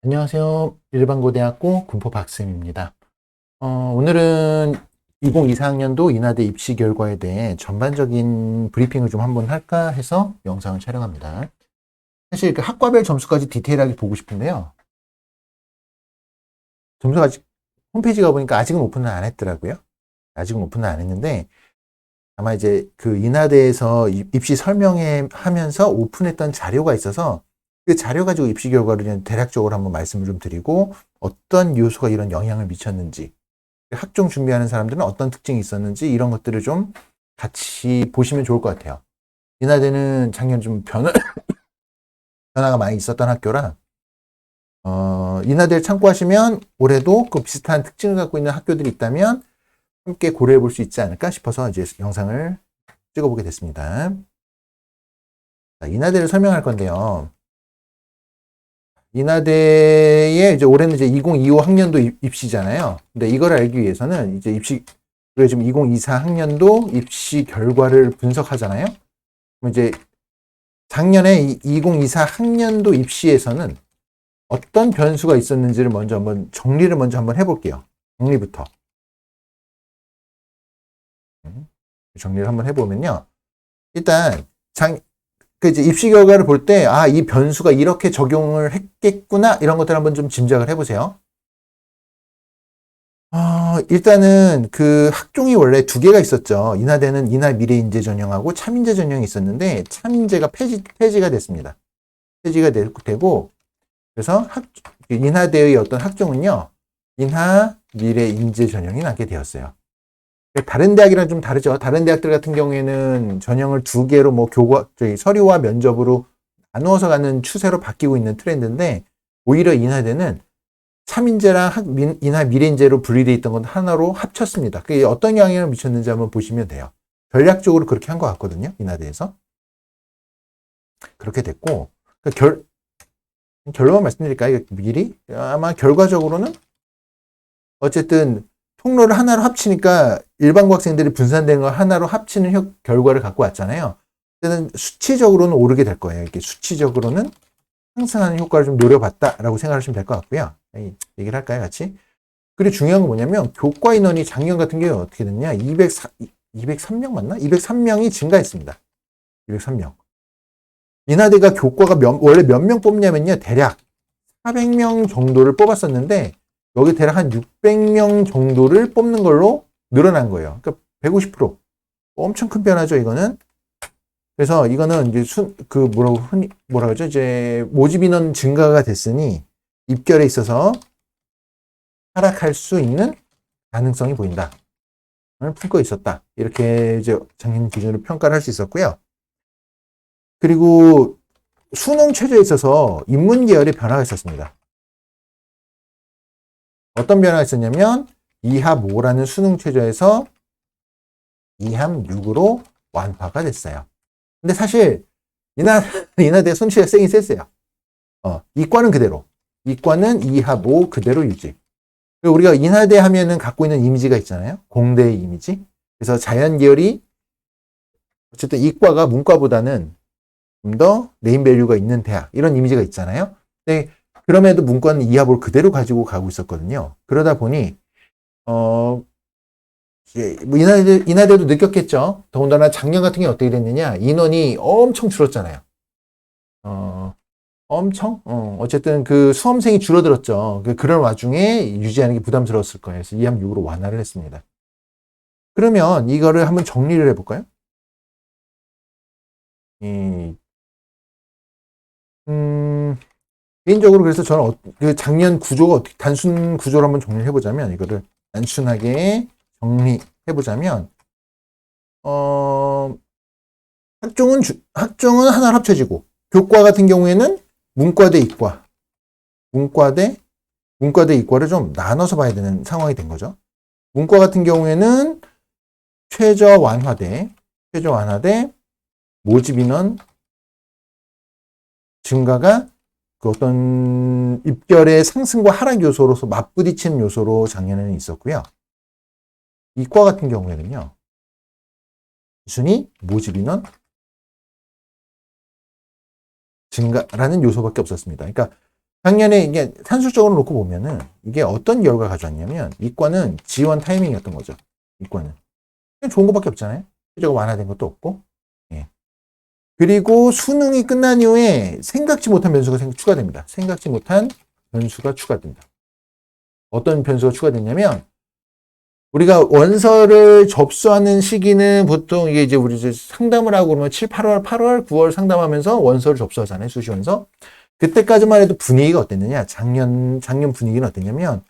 안녕하세요. 일반고등학교 군포박쌤입니다. 오늘은 2024학년도 인하대 입시 결과에 대해 전반적인 브리핑을 좀 한번 할까 해서 영상을 촬영합니다. 사실 그 학과별 점수까지 디테일하게 보고 싶은데요. 점수가 아직 홈페이지 가보니까 아직은 오픈을 안 했더라고요. 아직은 오픈을 안 했는데 아마 이제 그 인하대에서 입시 설명회 하면서 오픈했던 자료가 있어서 그 자료 가지고 입시 결과를 대략적으로 한번 말씀을 좀 드리고 어떤 요소가 이런 영향을 미쳤는지 학종 준비하는 사람들은 어떤 특징이 있었는지 이런 것들을 좀 같이 보시면 좋을 것 같아요. 인하대는 작년 좀 변화가 많이 있었던 학교라 인하대를 참고하시면 올해도 그 비슷한 특징을 갖고 있는 학교들이 있다면 함께 고려해 볼 수 있지 않을까 싶어서 이제 영상을 찍어보게 됐습니다. 자, 인하대를 설명할 건데요. 인하대에 이제 올해는 이제 2025 학년도 입시잖아요. 근데 이걸 알기 위해서는 이제 우리가 지금 2024 학년도 입시 결과를 분석하잖아요. 그럼 이제 작년에 2024 학년도 입시에서는 어떤 변수가 있었는지를 정리를 먼저 한번 해볼게요. 정리부터. 정리를 한번 해보면요. 일단 그 이제 입시 결과를 볼 때, 이 변수가 이렇게 적용을 했겠구나, 이런 것들 한번 좀 짐작을 해보세요. 일단은 그 학종이 원래 두 개가 있었죠. 인하대는 인하 미래인재 전형하고 참인재 전형이 있었는데, 참인재가 폐지가 됐습니다. 폐지가 되고, 그래서 인하대의 어떤 학종은요, 인하 미래인재 전형이 나게 되었어요. 다른 대학이랑 좀 다르죠. 다른 대학들 같은 경우에는 전형을 두 개로 서류와 면접으로 나누어서 가는 추세로 바뀌고 있는 트렌드인데, 오히려 인하대는 참인재랑 인하 미래인재로 분리되어 있던 건 하나로 합쳤습니다. 그게 어떤 영향을 미쳤는지 한번 보시면 돼요. 전략적으로 그렇게 한 것 같거든요. 인하대에서. 그렇게 됐고, 결론만 말씀드릴까요? 미리? 아마 결과적으로는 어쨌든 통로를 하나로 합치니까 일반고 학생들이 분산된 걸 하나로 합치는 결과를 갖고 왔잖아요. 그때는 수치적으로는 오르게 될 거예요. 이렇게 수치적으로는 상승하는 효과를 좀 노려봤다라고 생각하시면 될 것 같고요. 얘기를 할까요, 같이? 그리고 중요한 건 뭐냐면 교과 인원이 작년 같은 경우에 어떻게 됐냐? 203명 맞나? 203명이 증가했습니다. 203명. 인하대가 교과가 원래 몇 명 뽑냐면요. 대략 400명 정도를 뽑았었는데 여기 대략 한 600명 정도를 뽑는 걸로 늘어난 거예요. 그러니까 150%. 엄청 큰 변화죠, 이거는. 그래서 이거는 이제 흔히 뭐라 그러죠? 이제 모집 인원 증가가 됐으니 입결에 있어서 하락할 수 있는 가능성이 보인다. 품고 있었다. 이렇게 이제 작년 기준으로 평가를 할 수 있었고요. 그리고 수능 최저에 있어서 인문 계열의 변화가 있었습니다. 어떤 변화가 있었냐면 2합 5라는 수능 최저에서 2합 6으로 완화가 됐어요. 근데 사실 인하대 손실이 세긴 셌어요. 이과는 그대로. 이과는 2합 5 그대로 유지. 그리고 우리가 인하대 하면은 갖고 있는 이미지가 있잖아요. 공대의 이미지. 그래서 자연 계열이 어쨌든 이과가 문과보다는 좀 더 네임밸류가 있는 대학 이런 이미지가 있잖아요. 근데 그럼에도 문과는 2합 5를 그대로 가지고 가고 있었거든요. 그러다 보니 뭐 인하대도 느꼈겠죠. 더군다나 작년 같은 게 어떻게 됐느냐. 인원이 엄청 줄었잖아요. 어쨌든 그 수험생이 줄어들었죠. 그런 와중에 유지하는 게 부담스러웠을 거예요. 그래서 2합 6으로 완화를 했습니다. 그러면 이거를 한번 정리를 해볼까요? 개인적으로 그래서 저는 그 작년 구조가 어떻게 단순 구조로 한번 정리를 해보자면 이거를 단순하게 정리해보자면 학종은 하나 합쳐지고 교과 같은 경우에는 문과대 이과를 좀 나눠서 봐야 되는 상황이 된 거죠. 문과 같은 경우에는 최저 완화대 모집 인원 증가가 그 어떤 입결의 상승과 하락 요소로서 맞부딪히는 요소로 작년에는 있었고요. 이과 같은 경우에는요. 단순히 모집 인원 증가라는 요소밖에 없었습니다. 그러니까 작년에 이게 산술적으로 놓고 보면은 이게 어떤 결과 가져왔냐면 이과는 지원 타이밍이었던 거죠. 이과는. 그냥 좋은 것밖에 없잖아요. 실제가 완화된 것도 없고. 예. 그리고 수능이 끝난 이후에 생각지 못한 변수가 추가됩니다. 생각지 못한 변수가 추가된다. 어떤 변수가 추가됐냐면 우리가 원서를 접수하는 시기는 보통 이게 이제 우리 이제 상담을 하고 그러면 7, 8월, 9월 상담하면서 원서를 접수하잖아요. 수시원서. 그때까지만 해도 분위기가 어땠느냐? 작년 분위기는 어땠냐면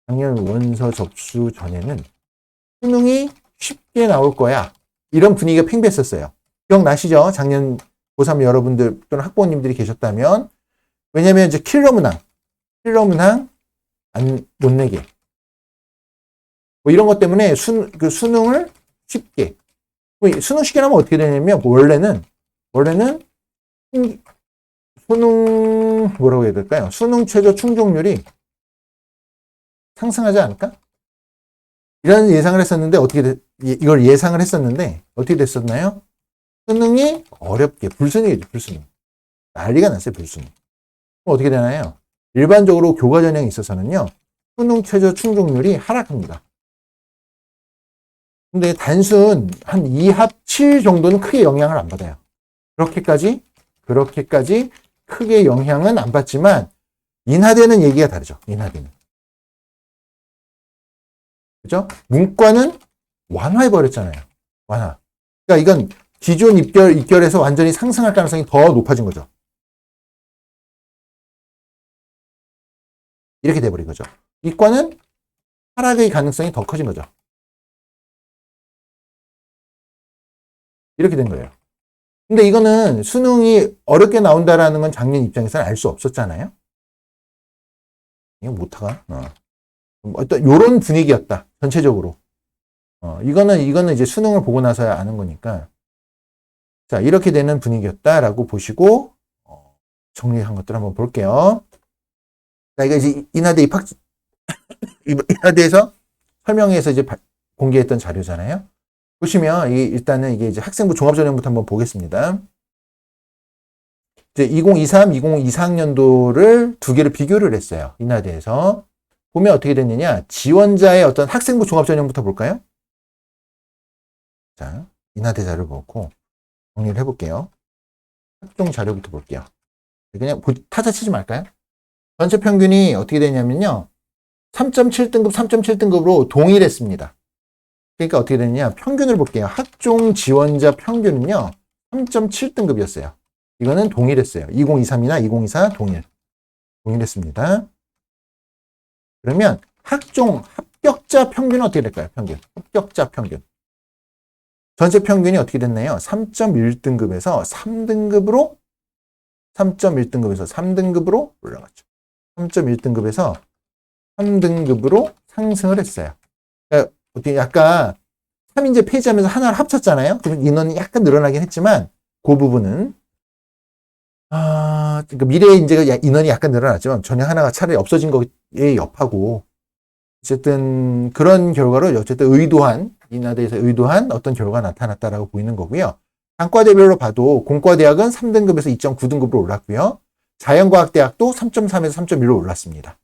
작년 원서 접수 전에는 수능이 쉽게 나올 거야. 이런 분위기가 팽배했었어요. 기억나시죠? 작년 고3 여러분들 또는 학부모님들이 계셨다면 왜냐면 이제 킬러 문항 못 내게 뭐 이런 것 때문에 수능을 쉽게 수능 쉽게 나면 어떻게 되냐면 원래는 수능 뭐라고 해야 될까요? 수능 최저 충족률이 상승하지 않을까? 이런 예상을 했었는데 이걸 예상을 했었는데 어떻게 됐었나요? 수능이 어렵게 불수능이죠. 불수능. 난리가 났어요. 불수능. 그럼 어떻게 되나요? 일반적으로 교과 전형에 있어서는요. 수능 최저 충족률이 하락합니다. 근데 단순 한 2합 7 정도는 크게 영향을 안 받아요. 그렇게까지 크게 영향은 안 받지만 인하대는 얘기가 다르죠. 인하대는. 그죠? 문과는 완화해버렸잖아요. 완화. 그러니까 이건 기존 입결에서 완전히 상승할 가능성이 더 높아진 거죠. 이렇게 돼버린 거죠. 이과는 하락의 가능성이 더 커진 거죠. 이렇게 된 거예요. 근데 이거는 수능이 어렵게 나온다라는 건 작년 입장에서는 알 수 없었잖아요. 이거 못하가? 어떤 요런 분위기였다. 전체적으로. 이거는 이제 수능을 보고 나서야 아는 거니까. 자, 이렇게 되는 분위기였다라고 보시고 정리한 것들 한번 볼게요. 자, 이거 이제 인하대에서 설명회에서 이제 공개했던 자료잖아요. 보시면 일단은 이게 이제 학생부 종합전형부터 한번 보겠습니다. 이제 2023, 2024학년도를 두 개를 비교를 했어요. 인하대에서. 보면 어떻게 됐느냐. 지원자의 어떤 학생부 종합전형부터 볼까요? 자, 인하대 자료를 보고 정리를 해볼게요. 학종 자료부터 볼게요. 그냥 타자 치지 말까요? 전체 평균이 어떻게 되냐면요. 3.7등급, 3.7등급으로 동일했습니다. 그러니까 어떻게 되느냐. 평균을 볼게요. 학종 지원자 평균은요. 3.7등급이었어요. 이거는 동일했어요. 2023이나 2024 동일했습니다. 그러면 학종 합격자 평균은 어떻게 될까요? 합격자 평균. 전체 평균이 어떻게 됐나요? 3.1등급에서 3등급으로 올라갔죠. 3.1등급에서 3등급으로 상승을 했어요. 그러니까 어떻게 약간 3인제 폐지하면서 하나를 합쳤잖아요. 그럼 인원이 약간 늘어나긴 했지만 그 부분은 그러니까 미래 인재가 인원이 약간 늘어났지만 전형 하나가 차라리 없어진 거에 여파고 어쨌든 그런 결과로 어쨌든 인하대에서 의도한 어떤 결과가 나타났다라고 보이는 거고요. 단과대별로 봐도 공과대학은 3등급에서 2.9등급으로 올랐고요. 자연과학대학도 3.3에서 3.1로 올랐습니다.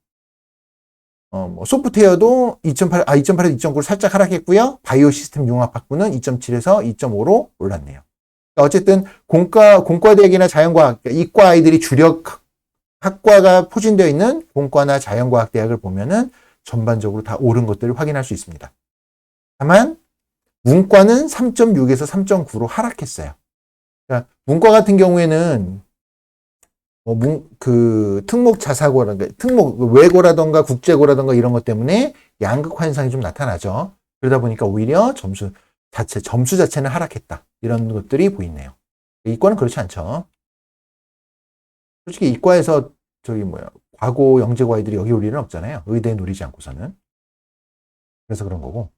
소프트웨어도 2.8에서 2.9로 살짝 하락했고요. 바이오 시스템 융합학부는 2.7에서 2.5로 올랐네요. 어쨌든 공과대학이나 자연과학, 이과 아이들이 주력 학과가 포진되어 있는 공과나 자연과학대학을 보면은 전반적으로 다 오른 것들을 확인할 수 있습니다. 다만 문과는 3.6에서 3.9로 하락했어요. 그러니까 문과 같은 경우에는 특목 자사고라든가 특목 외고라든가 국제고라든가 이런 것 때문에 양극화 현상이 좀 나타나죠. 그러다 보니까 오히려 점수 자체는 하락했다. 이런 것들이 보이네요. 이과는 그렇지 않죠. 솔직히 이과에서 과고 영재고 아이들이 여기 올 일은 없잖아요. 의대에 노리지 않고서는. 그래서 그런 거고.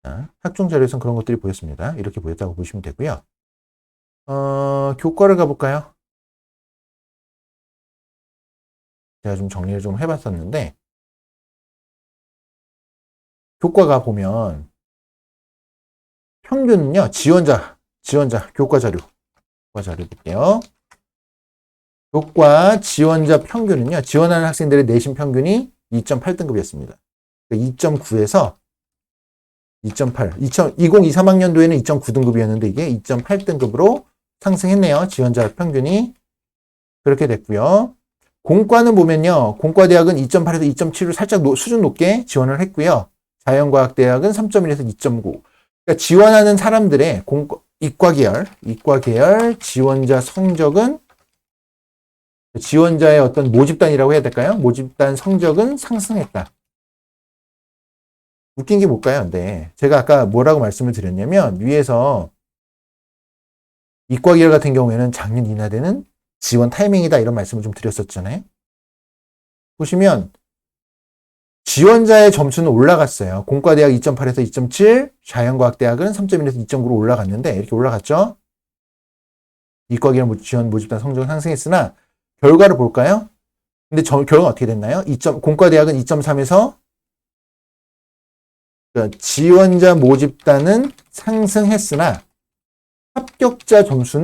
자, 학종 자료에서는 그런 것들이 보였습니다. 이렇게 보였다고 보시면 되고요. 교과를 가볼까요? 제가 좀 정리를 좀 해봤었는데 교과가 보면 평균은요. 지원자 교과 자료 볼게요. 교과 지원자 평균은요. 지원하는 학생들의 내신 평균이 2.8등급이었습니다. 2.9에서 2.8, 2023학년도에는 2.9등급이었는데 이게 2.8등급으로 상승했네요. 지원자 평균이 그렇게 됐고요. 공과는 보면요. 공과대학은 2.8에서 2.7로 살짝 수준 높게 지원을 했고요. 자연과학대학은 3.1에서 2.9. 그러니까 지원하는 사람들의 이과 계열 지원자 성적은 지원자의 어떤 모집단이라고 해야 될까요? 모집단 성적은 상승했다. 웃긴 게 뭘까요? 근데 제가 아까 뭐라고 말씀을 드렸냐면 위에서 이과 계열 같은 경우에는 작년 인하되는 지원 타이밍이다 이런 말씀을 좀 드렸었잖아요. 보시면 지원자의 점수는 올라갔어요. 공과대학 2.8에서 2.7, 자연과학대학은 3.1에서 2.9로 올라갔는데 이렇게 올라갔죠. 이과 계열 지원 모집단 성적은 상승했으나 결과를 볼까요? 근데 결과가 어떻게 됐나요? 공과대학은 2.3에서 그러니까 지원자 모집단은 상승했으나 합격자 점수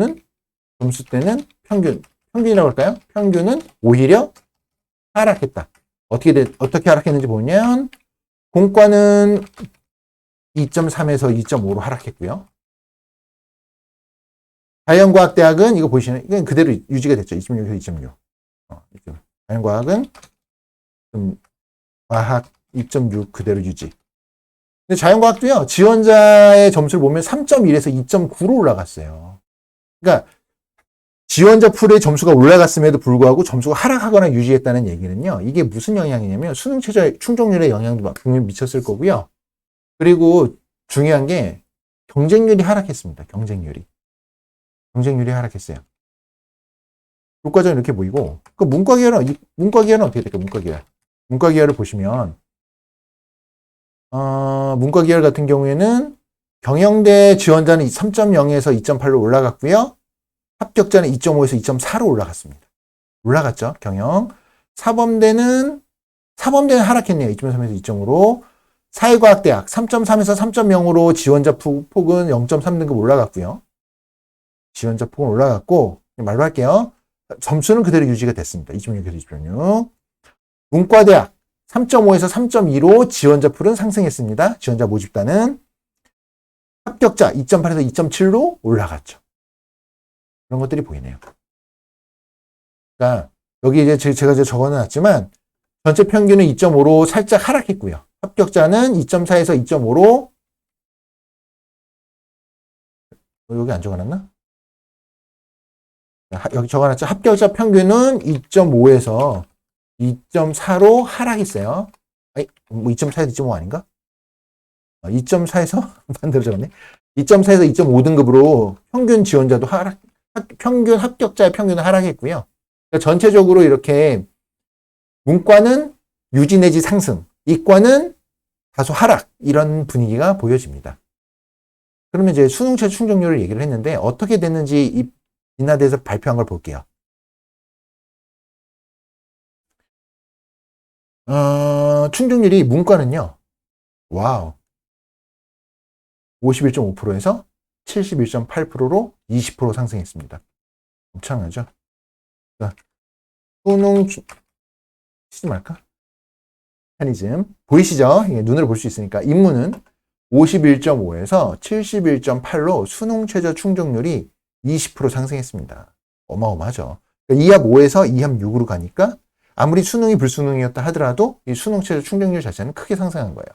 때는 평균이라고 할까요? 평균은 오히려 하락했다. 어떻게 하락했는지 보면 공과는 2.3에서 2.5로 하락했고요. 자연과학대학은 이거 보시면 이건 그대로 유지가 됐죠. 2.6에서 2.6. 자연과학은 과학 2.6 그대로 유지. 근데 자연과학도요. 지원자의 점수를 보면 3.1에서 2.9로 올라갔어요. 그러니까 지원자 풀의 점수가 올라갔음에도 불구하고 점수가 하락하거나 유지했다는 얘기는요. 이게 무슨 영향이냐면 수능 최저 충족률에 영향도 분명히 미쳤을 거고요. 그리고 중요한 게 경쟁률이 하락했습니다. 경쟁률이 하락했어요. 교과전은 이렇게 보이고 그 문과 계열은 어떻게 될까요? 문과 계열을 보시면 문과 계열 같은 경우에는 경영대 지원자는 3.0에서 2.8로 올라갔고요. 합격자는 2.5에서 2.4로 올라갔습니다. 올라갔죠, 경영. 사범대는 하락했네요. 2.3에서 2.5로. 사회과학대학 3.3에서 3.0으로 지원자 폭은 0.3등급 올라갔고요. 지원자 폭은 올라갔고, 말로 할게요. 점수는 그대로 유지가 됐습니다. 2.6에서 2.6. 문과대학 3.5에서 3.2로 지원자 풀은 상승했습니다. 지원자 모집단은 합격자 2.8에서 2.7로 올라갔죠. 그런 것들이 보이네요. 그러니까 여기 이제 제가 적어놨지만 전체 평균은 2.5로 살짝 하락했고요. 합격자는 2.4에서 2.5로 여기 안 적어놨나? 여기 적어놨죠. 합격자 평균은 2.5에서 2.4로 하락했어요. 뭐 2.4에서 2.5 아닌가? 2.4에서 반대로 적었네. 2.4에서 2.5등급으로 평균 지원자도 평균 합격자의 평균은 하락했고요. 그러니까 전체적으로 이렇게 문과는 유지 내지 상승, 이과는 다소 하락 이런 분위기가 보여집니다. 그러면 이제 수능 최저 충족률을 얘기를 했는데 어떻게 됐는지 이 인하대에서 발표한 걸 볼게요. 충족률이 문과는요. 와우. 51.5%에서 71.8%로 20% 상승했습니다. 엄청나죠? 수능 치지 말까? 메커니즘 보이시죠? 눈으로 볼 수 있으니까 인문은 51.5에서 71.8로 수능 최저 충족률이 20% 상승했습니다. 어마어마하죠. 그러니까 2합 5에서 2합 6으로 가니까 아무리 수능이 불수능이었다 하더라도 이 수능 최저 충족률 자체는 크게 상승한 거예요.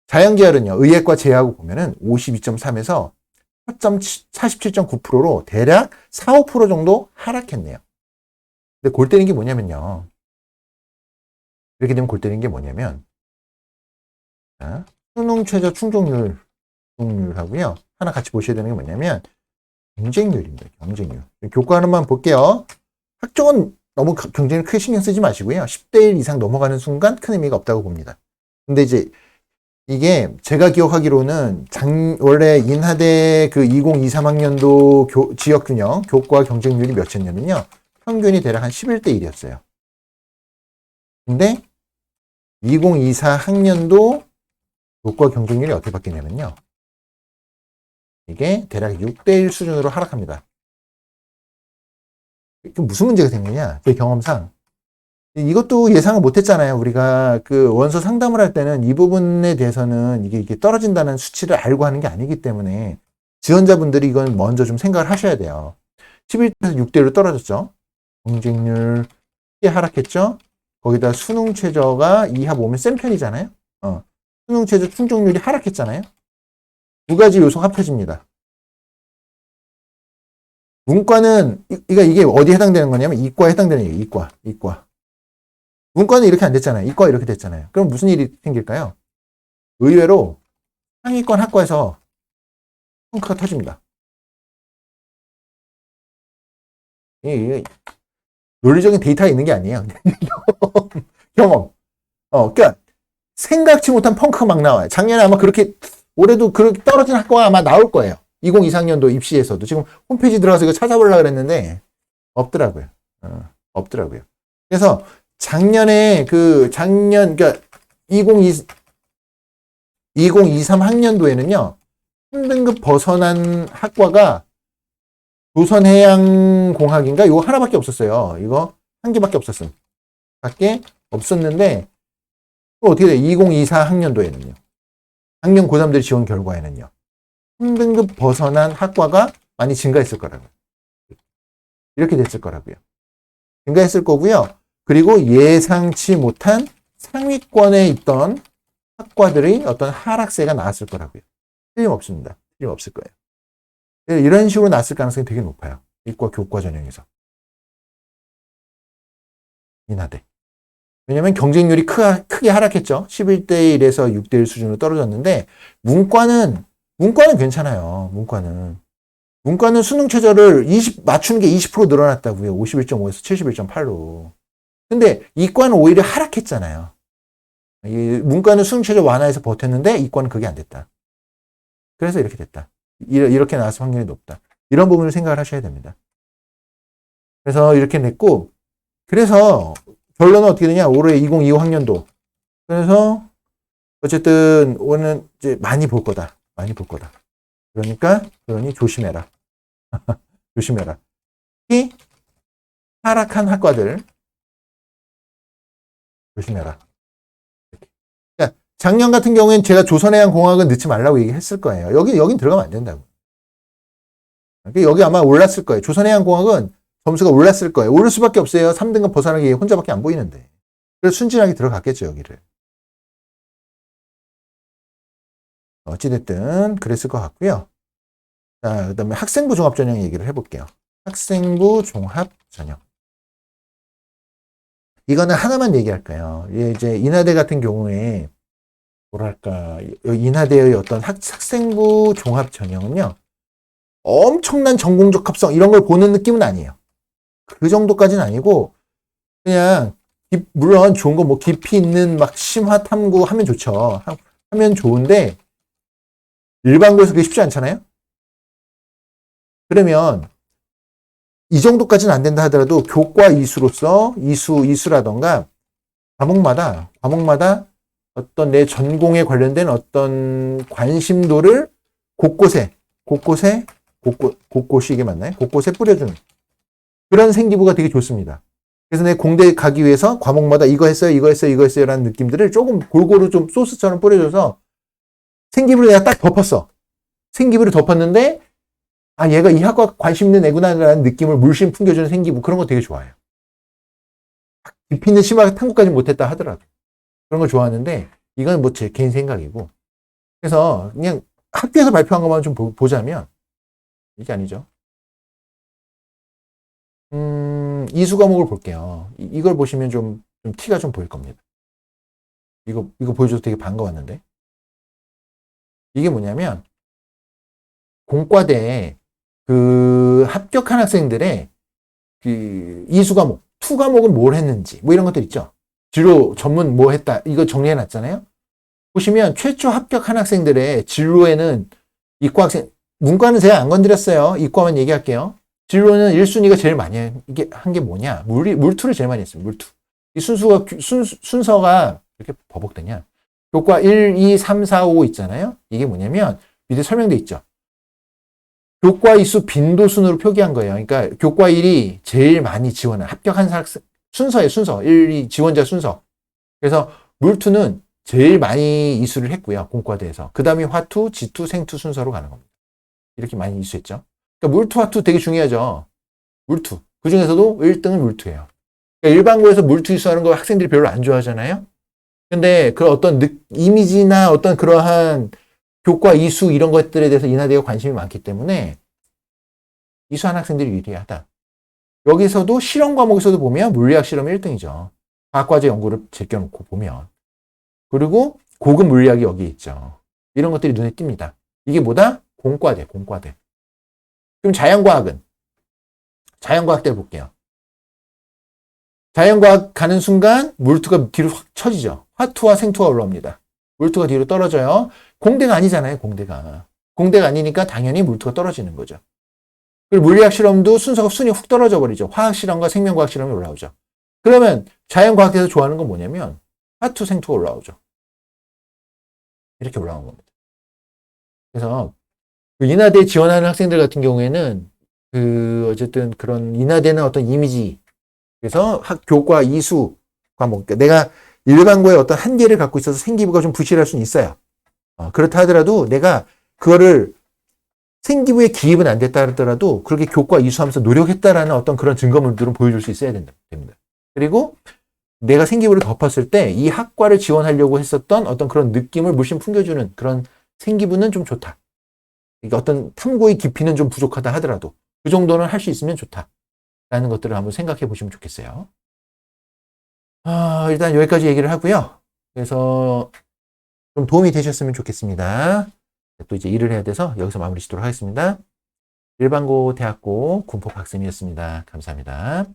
자연계열은요. 의예과 제외하고 보면은 52.3에서 47.9%로 대략 4, 5% 정도 하락했네요. 근데 골 때린 게 뭐냐면요. 이렇게 되면 골 때린 게 뭐냐면 수능 최저 충족률하고요. 하나 같이 보셔야 되는 게 뭐냐면 경쟁률입니다. 경쟁률. 교과하나만 볼게요. 학종은 너무 경쟁률 크게 신경 쓰지 마시고요. 10대 1 이상 넘어가는 순간 큰 의미가 없다고 봅니다. 근데 이제 이게 제가 기억하기로는 원래 인하대 그 2023학년도 지역균형 교과 경쟁률이 몇이었냐면요. 평균이 대략 한 11대 1이었어요. 근데 2024 학년도 교과 경쟁률이 어떻게 바뀌냐면요. 이게 대략 6대 1 수준으로 하락합니다. 무슨 문제가 생기냐? 제 경험상. 이것도 예상을 못 했잖아요. 우리가 그 원서 상담을 할 때는 이 부분에 대해서는 이게 떨어진다는 수치를 알고 하는 게 아니기 때문에 지원자분들이 이건 먼저 좀 생각을 하셔야 돼요. 11대에서 6대로 떨어졌죠. 경쟁률 크게 하락했죠. 거기다 수능 최저가 2하 보면 센 편이잖아요. 수능 최저 충족률이 하락했잖아요. 두 가지 요소가 합쳐집니다. 문과는 이게 어디에 해당되는 거냐면 이과에 해당되는 얘기예요. 이과. 문과는 이렇게 안 됐잖아요. 이과 이렇게 됐잖아요. 그럼 무슨 일이 생길까요? 의외로 상위권 학과에서 펑크가 터집니다. 이게 논리적인 데이터가 있는 게 아니에요. 경험. 그러니까 생각지 못한 펑크가 막 나와요. 작년에 아마 그렇게 올해도 그렇게 떨어진 학과가 아마 나올 거예요. 2023년도 입시에서도 지금 홈페이지 들어가서 이거 찾아보려고 그랬는데 없더라고요. 없더라고요. 그래서 그러니까 2023 학년도에는요, 3등급 벗어난 학과가 조선해양공학인가? 이거 하나밖에 없었어요. 이거 한 개밖에 없었음. 밖에 없었는데, 어떻게 돼요? 2024 학년도에는요. 학년 고3들 지원 결과에는요. 3등급 벗어난 학과가 많이 증가했을 거라고요. 이렇게 됐을 거라고요. 증가했을 거고요. 그리고 예상치 못한 상위권에 있던 학과들의 어떤 하락세가 나왔을 거라고요. 틀림없습니다. 틀림없을 거예요. 이런 식으로 나왔을 가능성이 되게 높아요. 이과 교과 전형에서. 인하대. 왜냐면 경쟁률이 크게 하락했죠. 11대 1에서 6대 1 수준으로 떨어졌는데, 문과는 괜찮아요. 문과는 수능 최저를 맞추는 게 20% 늘어났다고요. 51.5에서 71.8로. 근데 이과는 오히려 하락했잖아요. 문과는 수능 최저 완화해서 버텼는데 이과는 그게 안 됐다. 그래서 이렇게 됐다. 이렇게 나왔을 확률이 높다. 이런 부분을 생각을 하셔야 됩니다. 그래서 이렇게 냈고, 그래서 결론은 어떻게 되냐? 올해 2025 학년도. 그래서 어쨌든 오늘 이제 많이 볼 거다. 그러니 조심해라. 조심해라. 특히 하락한 학과들 조심해라. 그러니까 작년 같은 경우에는 제가 조선해양공학은 넣지 말라고 얘기했을 거예요. 여긴 들어가면 안 된다고. 그러니까 여기 아마 올랐을 거예요. 조선해양공학은 점수가 올랐을 거예요. 오를 수밖에 없어요. 3등급 벗어나는 게 혼자밖에 안 보이는데. 그래서 순진하게 들어갔겠죠, 여기를. 어찌됐든 그랬을 것 같고요. 자, 그 다음에 학생부 종합전형 얘기를 해볼게요. 학생부 종합전형. 이거는 하나만 얘기할까요? 이제 인하대 같은 경우에 뭐랄까, 인하대의 어떤 학생부 종합전형은요, 엄청난 전공적 합성 이런 걸 보는 느낌은 아니에요. 그 정도까지는 아니고 그냥 물론 좋은 거 뭐 깊이 있는 막 심화 탐구 하면 좋죠. 하면 좋은데 일반고에서 그게 쉽지 않잖아요. 그러면 이 정도까지는 안 된다 하더라도 교과 이수로서 이수라던가 과목마다 어떤 내 전공에 관련된 어떤 관심도를 곳곳에 이게 맞나요? 곳곳에 뿌려주는 그런 생기부가 되게 좋습니다. 그래서 내 공대 가기 위해서 과목마다 이거 했어요 라는 느낌들을 조금 골고루 좀 소스처럼 뿌려줘서 생기부를 내가 딱 덮었어. 생기부를 덮었는데 얘가 이 학과 관심 있는 애구나라는 느낌을 물씬 풍겨주는 생기부 그런 거 되게 좋아해요. 깊이 있는 심화가 탐구까지 못했다 하더라도 그런 걸 좋아하는데 이건 뭐 제 개인 생각이고 그래서 그냥 학교에서 발표한 것만 좀 보자면 이게 아니죠. 이수 과목을 볼게요. 이걸 보시면 좀 티가 좀 보일 겁니다. 이거 보여줘서 되게 반가웠는데. 이게 뭐냐면, 공과대에 그 합격한 학생들의 그 이수 과목, 투 과목은 뭘 했는지, 뭐 이런 것들 있죠. 진로 전문 뭐 했다. 이거 정리해 놨잖아요. 보시면 최초 합격한 학생들의 진로에는 이과 학생, 문과는 제가 안 건드렸어요. 이과만 얘기할게요. 진로는 1순위가 제일 많이 한 게 뭐냐? 물투를 제일 많이 했어요. 물투. 이 순서가 이렇게 버벅되냐? 교과 1, 2, 3, 4, 5 있잖아요. 이게 뭐냐면 밑에 설명돼 있죠. 교과 이수 빈도 순으로 표기한 거예요. 그러니까 교과 1이 제일 많이 지원한 합격한 학생 순서의 순서 1이 지원자 순서. 그래서 물2는 제일 많이 이수를 했고요. 공과대에서. 그 다음에 화2, 지2, 생투 순서로 가는 겁니다. 이렇게 많이 이수했죠. 그러니까 물2, 화2 되게 중요하죠. 물2. 그 중에서도 1등은 물2예요. 그러니까 일반고에서 물2 이수하는 거 학생들이 별로 안 좋아하잖아요. 근데 그 어떤 이미지나 어떤 그러한 교과 이수 이런 것들에 대해서 인하대가 관심이 많기 때문에 이수한 학생들이 유리하다. 여기서도 실험 과목에서도 보면 물리학 실험 1등이죠. 과학과제 연구를 제껴놓고 보면. 그리고 고급 물리학이 여기 있죠. 이런 것들이 눈에 띕니다. 이게 뭐다? 공과대. 그럼 자연과학은? 자연과학대를 볼게요. 자연과학 가는 순간 물2가 뒤로 확 쳐지죠. 화2와 생투가 올라옵니다. 물2가 뒤로 떨어져요. 공대가 아니잖아요, 공대가. 공대가 아니니까 당연히 물2가 떨어지는 거죠. 그리고 물리학 실험도 순위 훅 떨어져 버리죠. 화학 실험과 생명과학 실험이 올라오죠. 그러면 자연과학에서 좋아하는 건 뭐냐면 화2, 생투가 올라오죠. 이렇게 올라온 겁니다. 그래서 인하대에 지원하는 학생들 같은 경우에는 어쨌든 그런 인하대는 어떤 이미지, 그래서 교과 이수 과목, 그러니까 내가 일반고에 어떤 한계를 갖고 있어서 생기부가 좀 부실할 수는 있어요. 그렇다 하더라도 내가 그거를 생기부에 기입은 안 됐다 하더라도 그렇게 교과 이수하면서 노력했다라는 어떤 그런 증거물들은 보여줄 수 있어야 됩니다. 그리고 내가 생기부를 덮었을 때 이 학과를 지원하려고 했었던 어떤 그런 느낌을 물씬 풍겨주는 그런 생기부는 좀 좋다. 그러니까 어떤 탐구의 깊이는 좀 부족하다 하더라도 그 정도는 할 수 있으면 좋다라는 것들을 한번 생각해 보시면 좋겠어요. 일단 여기까지 얘기를 하고요. 그래서 좀 도움이 되셨으면 좋겠습니다. 또 이제 일을 해야 돼서 여기서 마무리 짓도록 하겠습니다. 일반고 대학고 군포 박쌤이었습니다. 감사합니다.